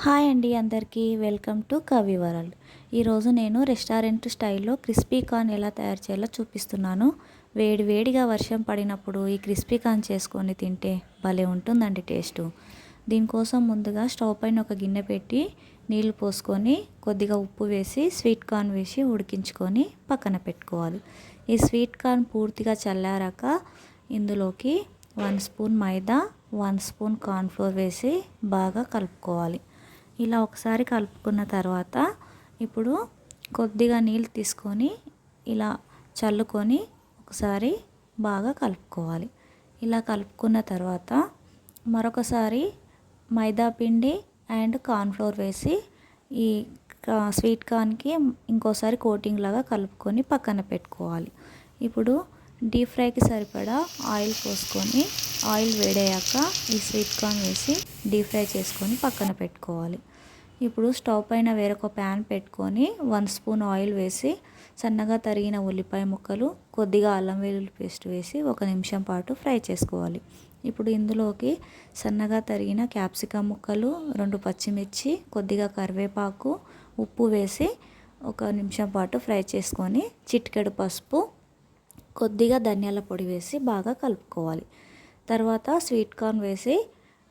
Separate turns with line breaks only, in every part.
Hi అండి అందరికీ welcome to కవి వరల్డ్. ఈరోజు నేను రెస్టారెంట్ స్టైల్లో క్రిస్పీ కార్న్ ఎలా తయారు చేయాలో చూపిస్తున్నాను. వేడిగా వర్షం పడినప్పుడు ఈ క్రిస్పీ కార్న్ చేసుకొని తింటే భలే ఉంటుందండి టేస్టు. దీనికోసం ముందుగా స్టవ్ పైన ఒక గిన్నె పెట్టి నీళ్లు పోసుకొని కొద్దిగా ఉప్పు వేసి స్వీట్ కార్న్ వేసి ఉడికించుకొని పక్కన పెట్టుకోవాలి. ఈ స్వీట్ కార్న్ పూర్తిగా చల్లారాక ఇందులోకి 1 స్పూన్ మైదా, 1 స్పూన్ కార్న్ఫ్లోర్ వేసి బాగా కలుపుకోవాలి. ఇలా ఒకసారి కలుపుకున్న తర్వాత ఇప్పుడు కొద్దిగా నీళ్ళు తీసుకొని ఇలా చల్లుకొని ఒకసారి బాగా కలుపుకోవాలి. ఇలా కలుపుకున్న తర్వాత మరొకసారి మైదా పిండి అండ్ కార్న్ఫ్లోర్ వేసి ఈ స్వీట్ కార్న్కి ఇంకోసారి కోటింగ్ లాగా కలుపుకొని పక్కన పెట్టుకోవాలి. ఇప్పుడు డీప్ ఫ్రైకి సరిపడా ఆయిల్ పోసుకొని ఆయిల్ వేడయ్యాక ఈ స్వీట్ కార్న్ వేసి డీప్ ఫ్రై చేసుకొని పక్కన పెట్టుకోవాలి. ఇప్పుడు స్టవ్ పైన వేరొక ప్యాన్ పెట్టుకొని 1 స్పూన్ ఆయిల్ వేసి సన్నగా తరిగిన ఉల్లిపాయ ముక్కలు, కొద్దిగా అల్లం వెల్లుల్లి పేస్ట్ వేసి 1 నిమిషం పాటు ఫ్రై చేసుకోవాలి. ఇప్పుడు ఇందులోకి సన్నగా తరిగిన క్యాప్సికమ్ ముక్కలు, 2 పచ్చిమిర్చి, కొద్దిగా కరివేపాకు, ఉప్పు వేసి 1 నిమిషం పాటు ఫ్రై చేసుకొని చిటికెడు పసుపు, కొద్దిగా ధనియాల పొడి వేసి బాగా కలుపుకోవాలి. తర్వాత స్వీట్ కార్న్ వేసి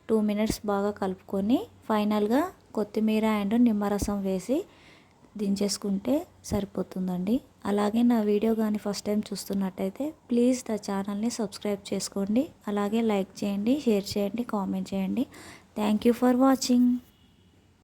2 మినిట్స్ బాగా కలుపుకొని ఫైనల్గా కొత్తిమీర అండ్ నిమ్మరసం వేసి దించేసుకుంటే సరిపోతుందండి. అలాగే నా వీడియో కానీ ఫస్ట్ టైం చూస్తున్నట్టయితే ప్లీజ్ ఛానల్ని సబ్స్క్రైబ్ చేసుకోండి. అలాగే లైక్ చేయండి, షేర్ చేయండి, కామెంట్ చేయండి. Thank you for watching.